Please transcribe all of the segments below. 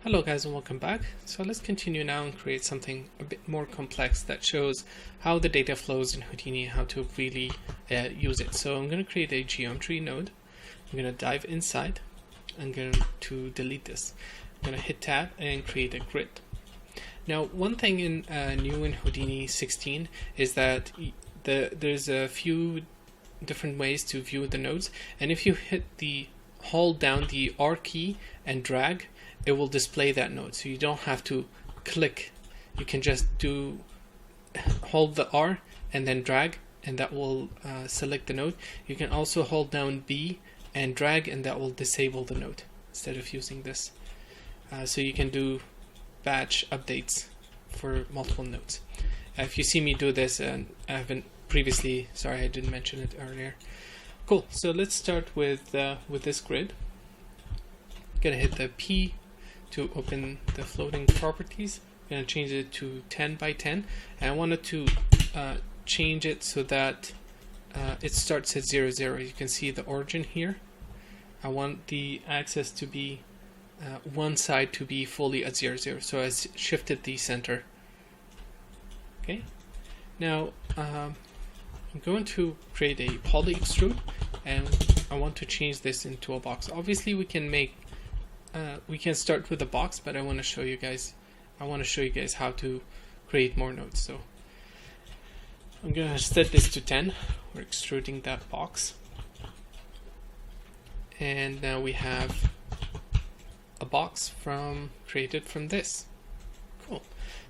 Hello guys and welcome back. So let's continue now and create something a bit more complex that shows how the data flows in Houdini, how to really use it. So I'm going to create a geometry node. I'm going to dive inside. I'm going to delete this. I'm going to hit tab and create a grid. Now one thing in new in Houdini 16 is that there's a few different ways to view the nodes, and if you hold down the R key and drag, it will display that node, so you don't have to click. You can just hold the R and then drag, and that will select the node. You can also hold down B and drag, and that will disable the node instead of using this. So you can do batch updates for multiple nodes. If you see me do this, and I haven't previously, sorry I didn't mention it earlier. Cool, so let's start with this grid. Gonna hit the P to open the floating properties. I'm gonna change it to 10 by 10, and I wanted to change it so that it starts at 0, 0. You can see the origin here. I want the axis to be one side to be fully at 0, 0. So I shifted the center. Okay. Now I'm going to create a poly extrude, and I want to change this into a box. Obviously, we can start with a box, but I want to show you guys how to create more nodes. So I'm gonna set this to 10. We're extruding that box, and now we have a box created from this. Cool.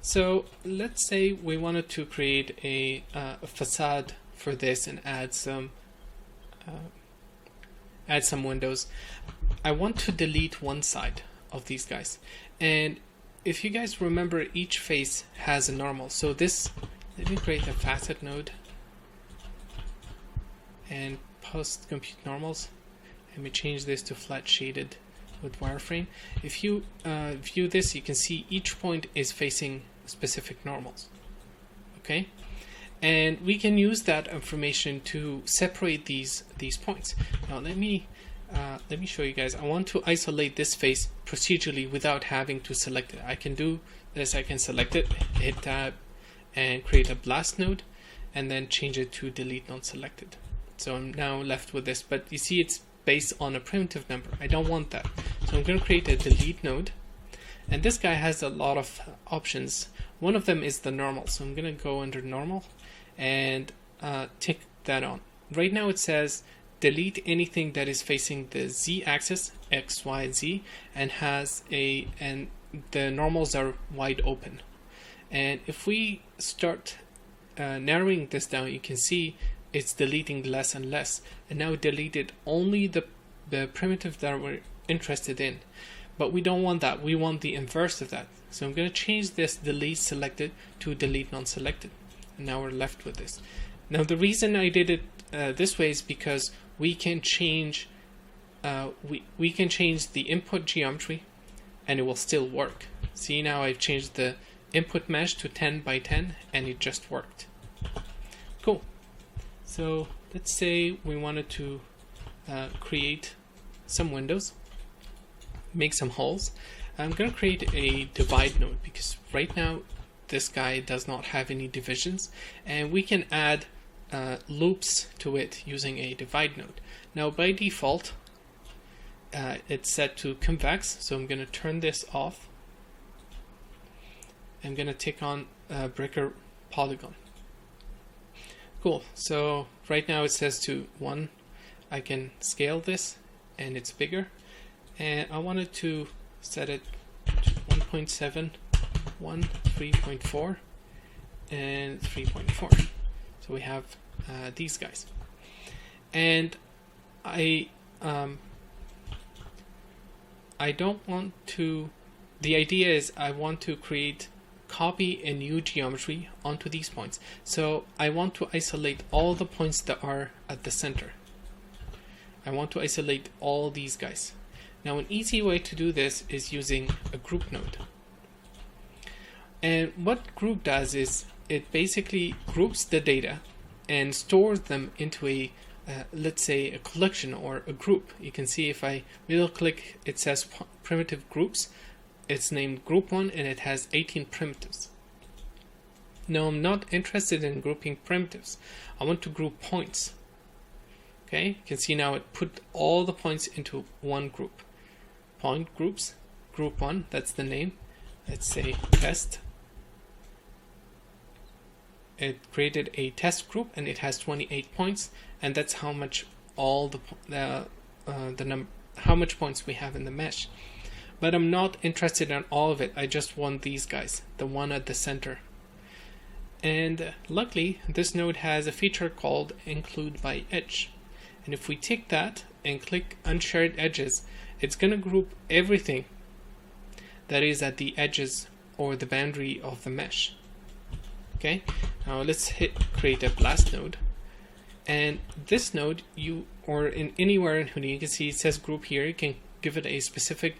So let's say we wanted to create a facade for this and add some windows. I want to delete one side of these guys, and if you guys remember, each face has a normal. So let me create a facet node and post compute normals. Let me change this to flat shaded with wireframe. If you view this, you can see each point is facing specific normals. Okay, and we can use that information to separate these points. Now let me show you guys. I want to isolate this face procedurally without having to select it. I can do this. I can select it, hit tab, and create a blast node, and then change it to delete non-selected. So I'm now left with this, but you see it's based on a primitive number. I don't want that. So I'm going to create a delete node, and this guy has a lot of options. One of them is the normal. So I'm going to go under normal and tick that on. Right now it says delete anything that is facing the z-axis, x, y, z, and the normals are wide open. And if we start narrowing this down, you can see it's deleting less and less. And now it deleted only the primitive that we're interested in. But we don't want that. We want the inverse of that. So I'm going to change this delete selected to delete non-selected. And now we're left with this. Now the reason I did it this way is because we can change we can change the input geometry and it will still work. See, now I've changed the input mesh to 10 by 10 and it just worked. Cool. So let's say we wanted to create some windows, make some holes. I'm going to create a divide node because right now this guy does not have any divisions, and we can add loops to it using a divide node. Now by default it's set to convex, so I'm going to turn this off. I'm going to tick on breaker polygon. Cool. So right now it says to 1. I can scale this and it's bigger, and I wanted to set it to 1.7, 1, 3.4, and 3.4. So we have these guys, and I don't want to. The idea is I want to copy a new geometry onto these points. So I want to isolate all the points that are at the center. I want to isolate all these guys. Now an easy way to do this is using a group node. And what group does is it basically groups the data and stores them into a let's say a collection or a group. You can see if I middle click, it says primitive groups. it's named group 1 and it has 18 primitives. Now I'm not interested in grouping primitives. I want to group points. Okay, you can see now it put all the points into one group. Point groups, group 1, that's the name. Let's say test. It created a test group and it has 28 points, and that's how much how much points we have in the mesh. But I'm not interested in all of it. I just want these guys, the one at the center. And luckily, this node has a feature called include by edge. And if we take that and click unshared edges, it's going to group everything that is at the edges or the boundary of the mesh. Okay, now let's hit create a blast node. And this node, or in anywhere in Houdini, you can see it says group here. You can give it a specific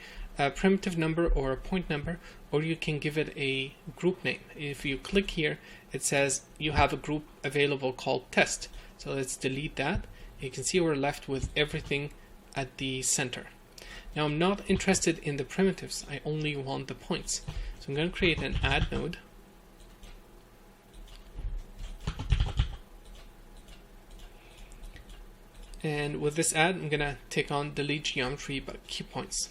primitive number or a point number, or you can give it a group name. If you click here, it says you have a group available called test. So let's delete that. You can see we're left with everything at the center. Now I'm not interested in the primitives. I only want the points. So I'm going to create an add node. And with this add, I'm going to take on delete geometry but keep points.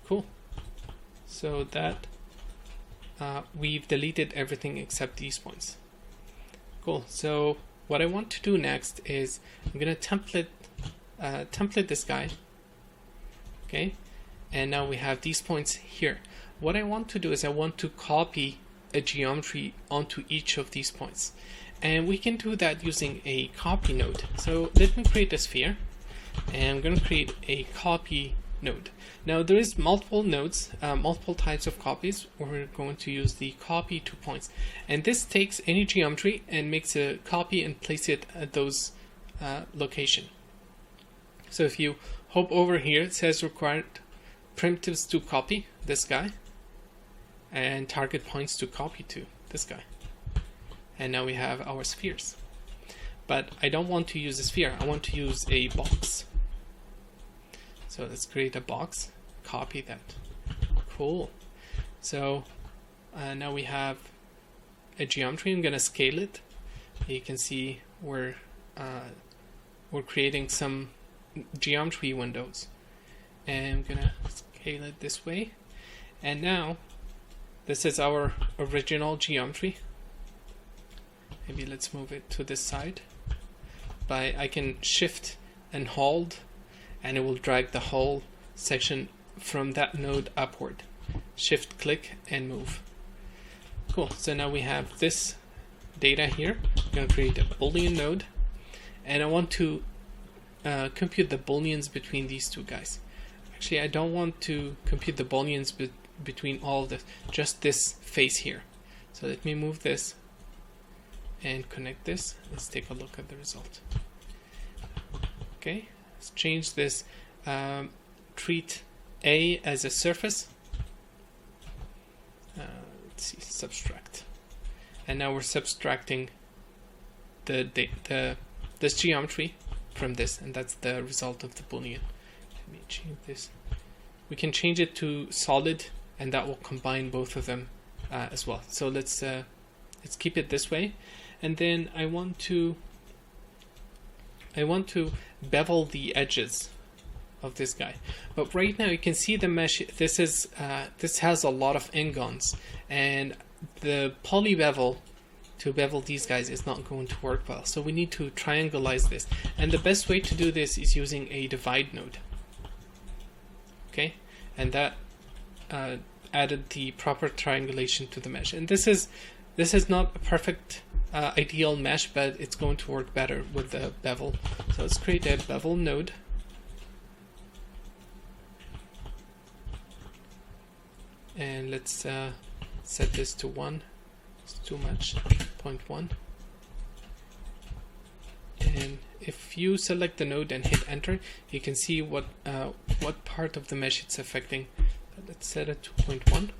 Cool. So that we've deleted everything except these points. Cool. So what I want to do next is I'm going to template this guy. Okay. And now we have these points here. What I want to do is I want to copy a geometry onto each of these points. And we can do that using a copy node. So let me create a sphere, and I'm going to create a copy node. Now there is multiple nodes, multiple types of copies. We're going to use the copy to points, and this takes any geometry and makes a copy and place it at those location. So if you hope over here, it says required primitives to copy this guy, and target points to copy to this guy. And now we have our spheres. But I don't want to use a sphere, I want to use a box. So let's create a box, copy that. Cool. So now we have a geometry. I'm going to scale it. You can see we're creating some geometry windows. And I'm going to scale it this way. And now this is our original geometry. Maybe let's move it to this side. I can shift and hold, and it will drag the whole section from that node upward. Shift click and move. Cool. So now we have this data here. I'm going to create a Boolean node, and I want to compute the Booleans between these two guys. Actually, I don't want to compute the Booleans between all of this, just this face here. So let me move this and connect this. Let's take a look at the result. Okay, let's change this. Treat A as a surface. Let's see, subtract. And now we're subtracting this geometry from this, and that's the result of the Boolean. Let me change this. We can change it to solid, and that will combine both of them as well. So let's keep it this way. And then I want to bevel the edges of this guy. But right now you can see the mesh. This has a lot of n-gons, and the poly bevel to bevel these guys is not going to work well. So we need to triangleize this, and the best way to do this is using a divide node. Okay, and that added the proper triangulation to the mesh. And this is not a perfect ideal mesh, but it's going to work better with the bevel. So let's create a bevel node. And let's set this to 1. It's too much. 0.1. And if you select the node and hit enter, you can see what part of the mesh it's affecting. Let's set it to 0.1.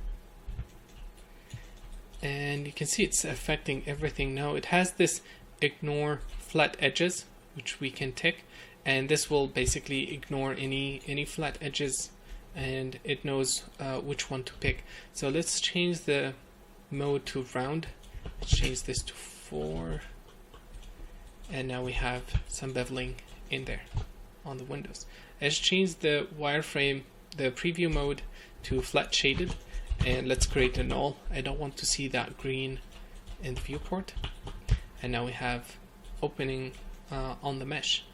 And you can see it's affecting everything now. It has this ignore flat edges, which we can tick, and this will basically ignore any flat edges, and it knows which one to pick. So let's change the mode to round. Let's change this to 4, and now we have some beveling in there on the windows. Let's change the wireframe, the preview mode, to flat shaded, and let's create a null. I don't want to see that green in the viewport. And now we have opening on the mesh.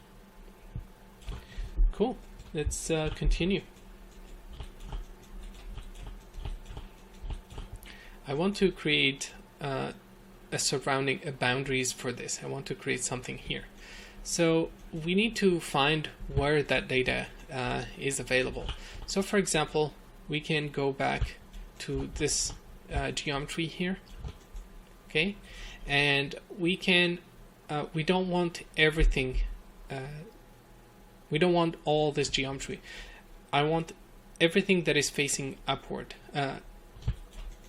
Cool. Let's continue. I want to create a boundaries for this. I want to create something here. So we need to find where that data is available. So for example, we can go back to this geometry here, okay, and we can we don't want everything, we don't want all this geometry. I want everything that is facing upward.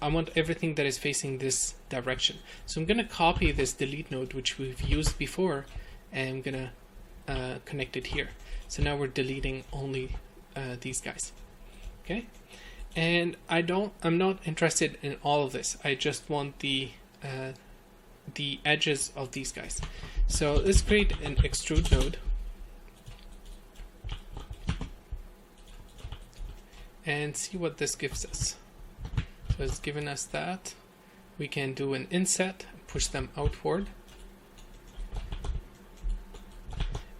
I want everything that is facing this direction. So I'm going to copy this delete node, which we've used before, and I'm going to connect it here. So now we're deleting only these guys. Okay, and I'm not interested in all of this. I just want the edges of these guys. So let's create an extrude node, and see what this gives us. So it's given us that. We can do an inset, push them outward.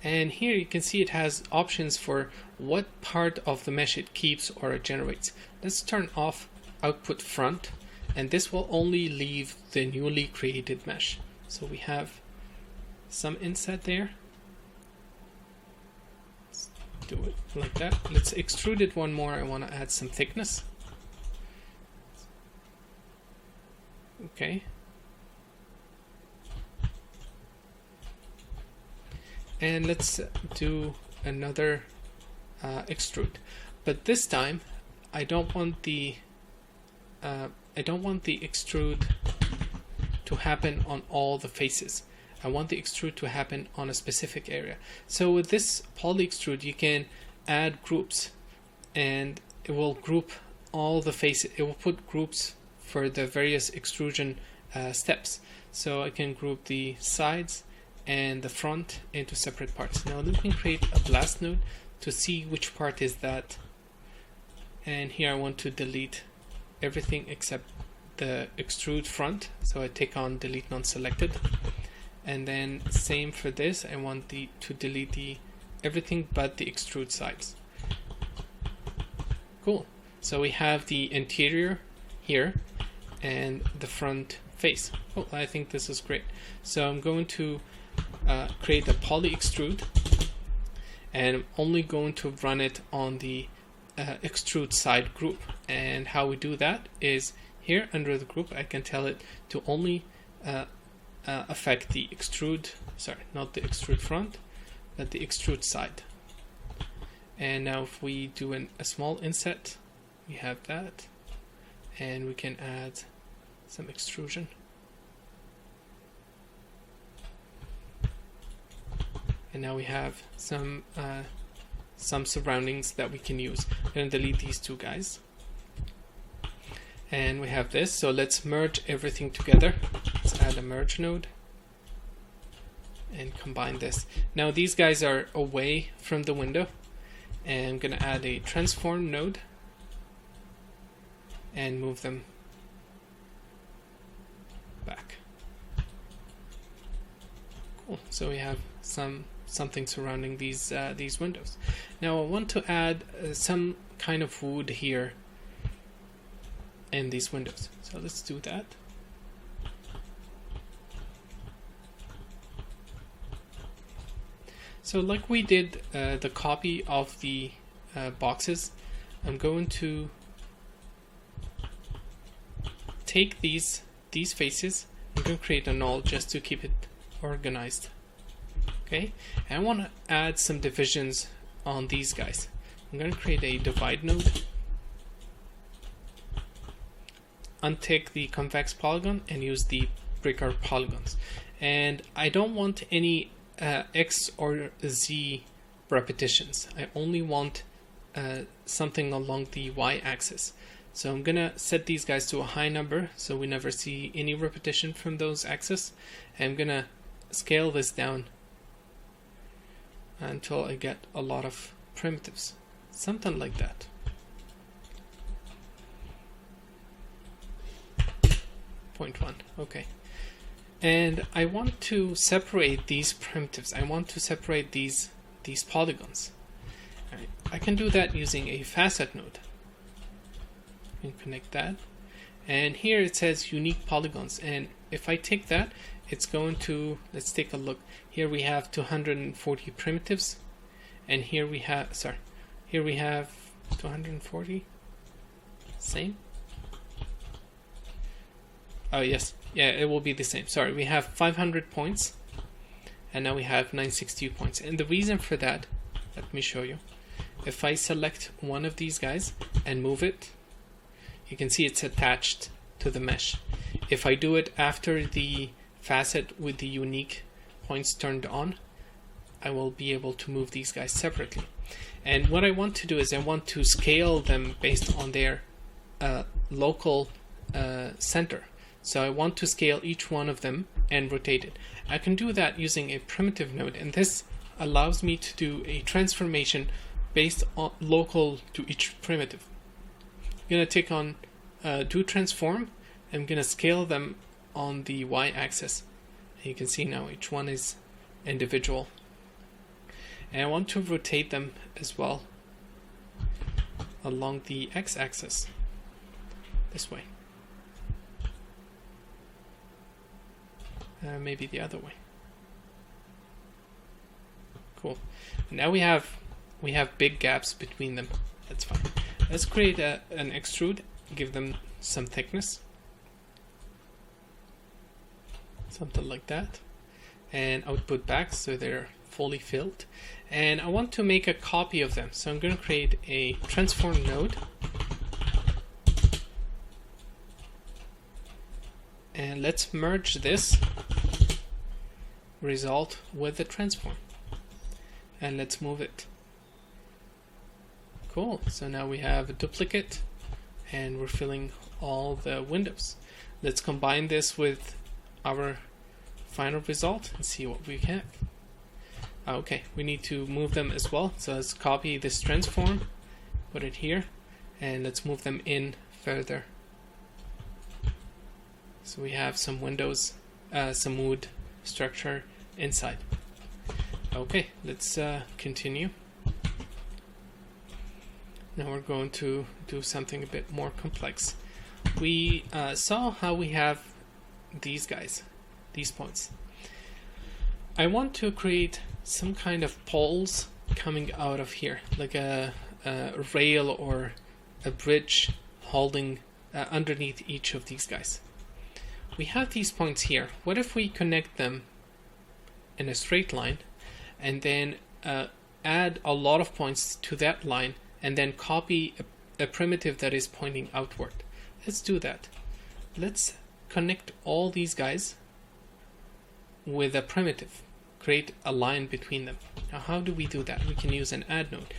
And here you can see it has options for what part of the mesh it keeps or it generates. Let's turn off output front, and this will only leave the newly created mesh. So we have some inset there. Let's do it like that. Let's extrude it one more. I want to add some thickness. Okay. And let's do another extrude, but this time I don't want the extrude to happen on all the faces. I want the extrude to happen on a specific area. So with this poly extrude, you can add groups, and it will group all the faces. It will put groups for the various extrusion steps. So I can group the sides and the front into separate parts. Now we can create a blast node to see which part is that. And here I want to delete everything except the extrude front. So I take on delete non-selected. And then same for this. I want to delete everything but the extrude sides. Cool. So we have the interior here and the front face. Oh, I think this is great. So I'm going to create a poly extrude, and I'm only going to run it on the extrude side group. And how we do that is here under the group, I can tell it to only affect the extrude, sorry, not the extrude front, but the extrude side. And now if we do a small inset, we have that, and we can add some extrusion. And now we have some surroundings that we can use. I'm going to delete these two guys. And we have this. So let's merge everything together. Let's add a merge node and combine this. Now these guys are away from the window, and I'm going to add a transform node and move them back. Cool. So we have something surrounding these windows. Now I want to add some kind of wood here in these windows. So let's do that. So like we did the copy of the boxes, I'm going to take these faces. I'm going to create a null just to keep it organized. Okay, and I want to add some divisions on these guys. I'm going to create a divide node, untick the convex polygon, and use the breaker polygons. And I don't want any X or Z repetitions. I only want something along the y-axis. So I'm gonna set these guys to a high number so we never see any repetition from those axes. And I'm gonna scale this down until I get a lot of primitives. Something like that. 0.1, okay. And I want to separate these primitives. I want to separate these polygons. Right. I can do that using a facet node. And connect that. And here it says unique polygons. And if I take that, it's going to, let's take a look. Here we have 240 primitives. And here we have, here we have 240. Same. Oh yes, yeah, it will be the same. Sorry, we have 500 points. And now we have 962 points. And the reason for that, let me show you. If I select one of these guys and move it, you can see it's attached to the mesh. If I do it after the facet with the unique points turned on, I will be able to move these guys separately. And what I want to do is I want to scale them based on their local center. So I want to scale each one of them and rotate it. I can do that using a primitive node, and this allows me to do a transformation based on local to each primitive. I'm going to take on do transform. I'm going to scale them on the y-axis. You can see now each one is individual. And I want to rotate them as well along the x-axis this way. Maybe the other way. Cool. Now we have big gaps between them. That's fine. Let's create an extrude. Give them some thickness. Something like that. And output back so they're fully filled. And I want to make a copy of them. So I'm going to create a transform node. And let's merge this result with the transform. And let's move it. Cool. So now we have a duplicate and we're filling all the windows. Let's combine this with our final result and see what we have. Okay, we need to move them as well. So let's copy this transform, put it here, and let's move them in further. So we have some windows, some wood structure inside. Okay, let's continue. Now we're going to do something a bit more complex. We saw how we have these guys, these points. I want to create some kind of poles coming out of here, like a rail or a bridge holding underneath each of these guys. We have these points here. What if we connect them in a straight line and then add a lot of points to that line and then copy a primitive that is pointing outward? Let's do that. Let's connect all these guys with a primitive. Create a line between them. Now how do we do that? We can use an add node.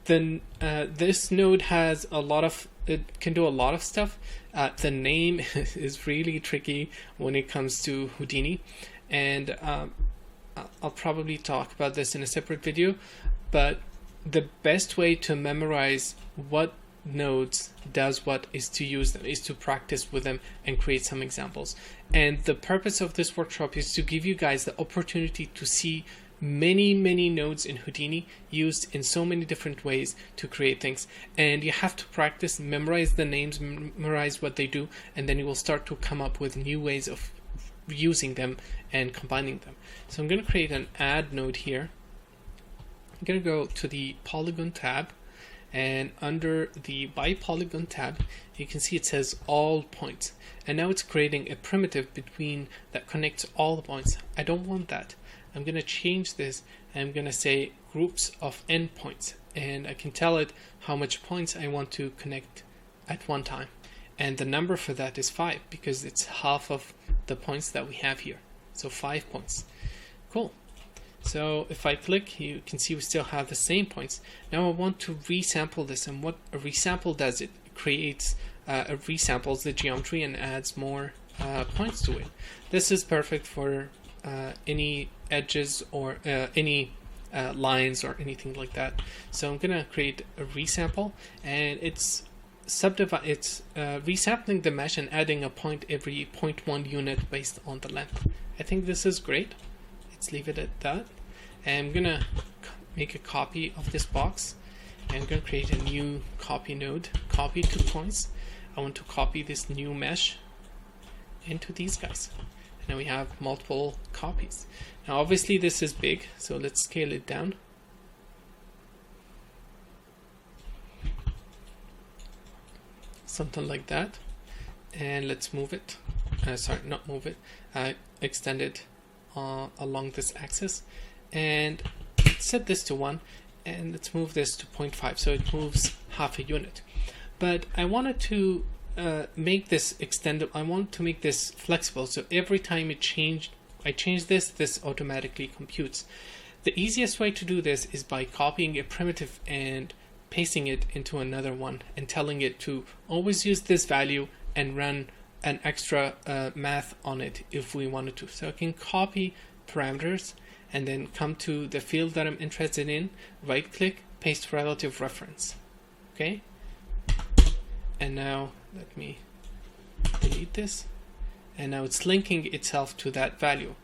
Then this node has a lot of, it can do a lot of stuff. The name is really tricky when it comes to Houdini, and I'll probably talk about this in a separate video, but the best way to memorize what nodes does what is to use them, is to practice with them and create some examples. And the purpose of this workshop is to give you guys the opportunity to see many nodes in Houdini used in so many different ways to create things. And you have to practice, memorize the names, memorize what they do, and then you will start to come up with new ways of using them and combining them. So I'm going to create an add node here. I'm going to go to the polygon tab, and under the by polygon tab you can see it says all points, and now it's creating a primitive between that connects all the points. I don't want that. I'm going to change this, and I'm going to say groups of endpoints, and I can tell it how much points I want to connect at one time, and the number for that is 5 because it's half of the points that we have here, so 5 points. Cool. So if I click, you can see we still have the same points. Now I want to resample this, and what a resample does, it creates resamples the geometry and adds more points to it. This is perfect for any edges or any lines or anything like that. So I'm gonna create a resample, and it's resampling the mesh and adding a point every 0.1 unit based on the length. I think this is great. Let's leave it at that. And I'm gonna make a copy of this box, and I'm gonna create a new copy node. Copy 2 points. I want to copy this new mesh into these guys. And now we have multiple copies. Now obviously this is big, so let's scale it down. Something like that. And let's move it. Sorry, not move it. Extend it along this axis, and set this to 1, and let's move this to 0.5, so it moves half a unit. But I wanted to make this extendable. I want to make this flexible, so every time I change this automatically computes. The easiest way to do this is by copying a primitive and pasting it into another one and telling it to always use this value and run an extra math on it if we wanted to. So I can copy parameters and then come to the field that I'm interested in, right click, paste relative reference. Okay, and now let me delete this, and now it's linking itself to that value.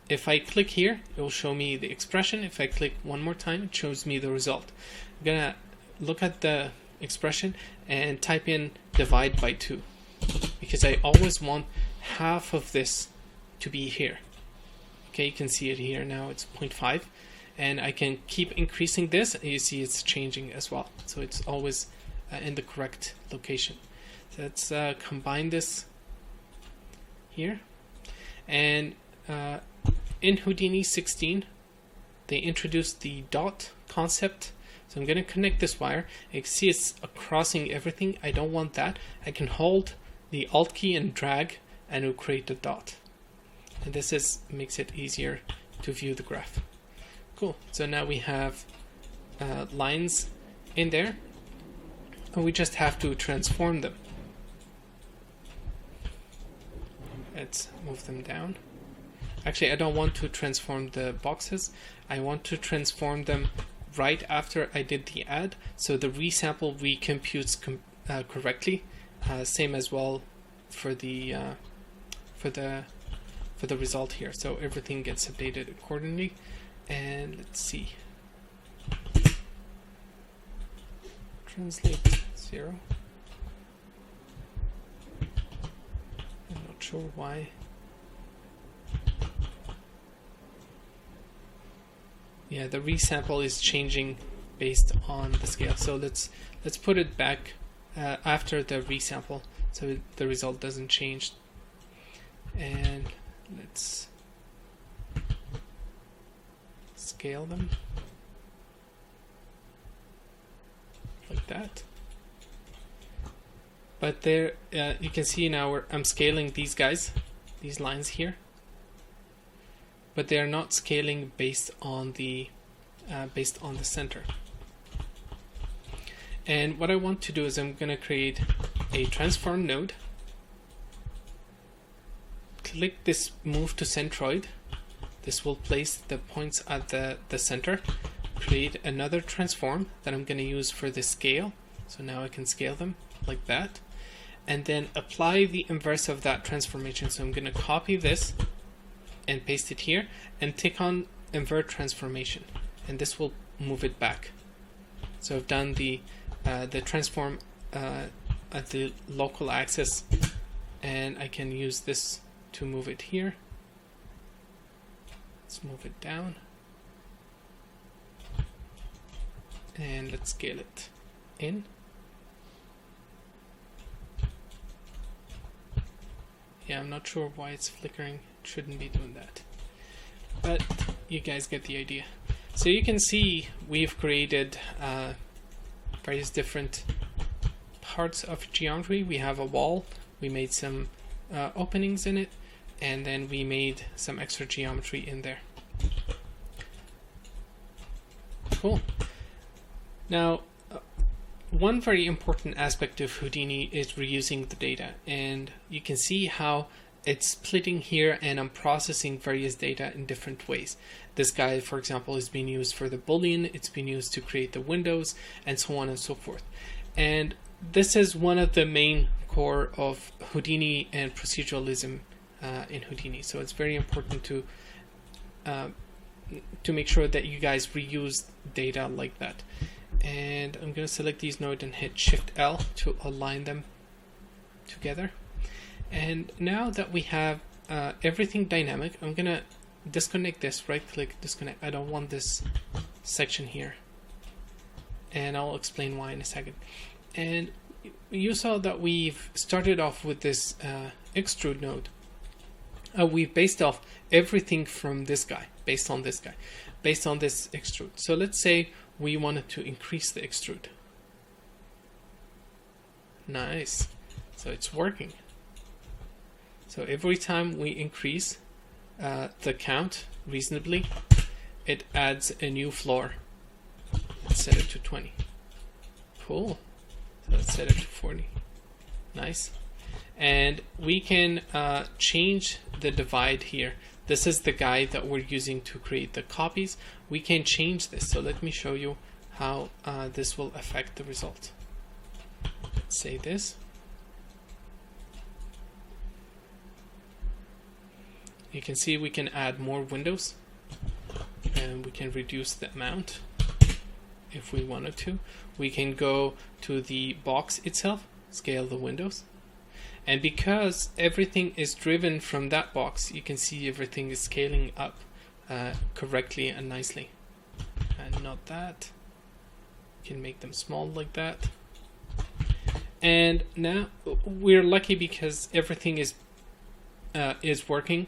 If I click here, it will show me the expression. If I click one more time, it shows me the result. I'm gonna look at the expression and type in divide by 2, because I always want half of this to be here. Okay, you can see it here now, it's 0.5, and I can keep increasing this, and you see it's changing as well, so it's always in the correct location. So let's combine this here, and in Houdini 16 they introduced the dot concept. So I'm going to connect this wire. You can see it's crossing everything. I don't want that. I can hold the Alt key and drag, and it will create a dot. And this makes it easier to view the graph. Cool. So now we have lines in there, and we just have to transform them. Let's move them down. Actually, I don't want to transform the boxes. I want to transform them right after I did the add, so the resample recomputes correctly. Same as well for the result here. So everything gets updated accordingly. And let's see. Translate 0. I'm not sure why. Yeah, the resample is changing based on the scale. So let's put it back after the resample, so the result doesn't change. And let's scale them like that. But there, you can see now I'm scaling these guys, these lines here, but they are not scaling based on the center. And what I want to do is I'm going to create a transform node. Click this move to centroid. This will place the points at the center. Create another transform that I'm going to use for the scale. So now I can scale them like that. And then apply the inverse of that transformation. So I'm going to copy this and paste it here, and tick on invert transformation, and this will move it back. So I've done the transform at the local axis, and I can use this to move it here. Let's move it down, and let's scale it in. Yeah, I'm not sure why it's flickering. Shouldn't be doing that, but you guys get the idea. So you can see we've created various different parts of geometry. We have a wall, we made some openings in it, and then we made some extra geometry in there. Cool. Now, one very important aspect of Houdini is reusing the data, and you can see how it's splitting here, and I'm processing various data in different ways. This guy, for example, is being used for the Boolean, it's being used to create the windows, and so on and so forth. And this is one of the main core of Houdini and proceduralism in Houdini. So it's very important to make sure that you guys reuse data like that. And I'm going to select these nodes and hit Shift L to align them together. And now that we have everything dynamic, I'm going to disconnect this, right click, disconnect. I don't want this section here. And I'll explain why in a second. And you saw that we've started off with this extrude node. We've based off everything from this guy, based on this guy, based on this extrude. So let's say we wanted to increase the extrude. Nice. So it's working. So every time we increase the count reasonably, it adds a new floor. Let's set it to 20. Cool. So let's set it to 40. Nice. And we can change the divide here. This is the guide that we're using to create the copies. We can change this. So let me show you how this will affect the result. Let's say this. You can see we can add more windows, and we can reduce the amount if we wanted to. We can go to the box itself, scale the windows. And because everything is driven from that box, you can see everything is scaling up correctly and nicely. And not that. You can make them small like that. And now we're lucky because everything is working.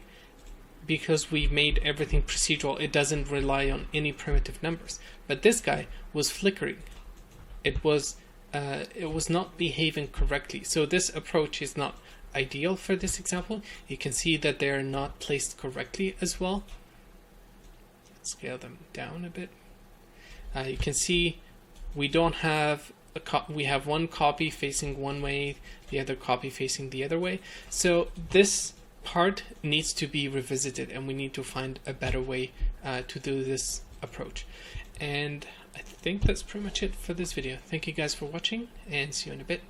Because we've made everything procedural, it doesn't rely on any primitive numbers. But this guy was flickering. It was not behaving correctly. So this approach is not ideal for this example. You can see that they are not placed correctly as well. Let's scale them down a bit. You can see we don't have we have one copy facing one way, the other copy facing the other way. So this part needs to be revisited, and we need to find a better way to do this approach. And I think that's pretty much it for this video. Thank you guys for watching, and see you in a bit.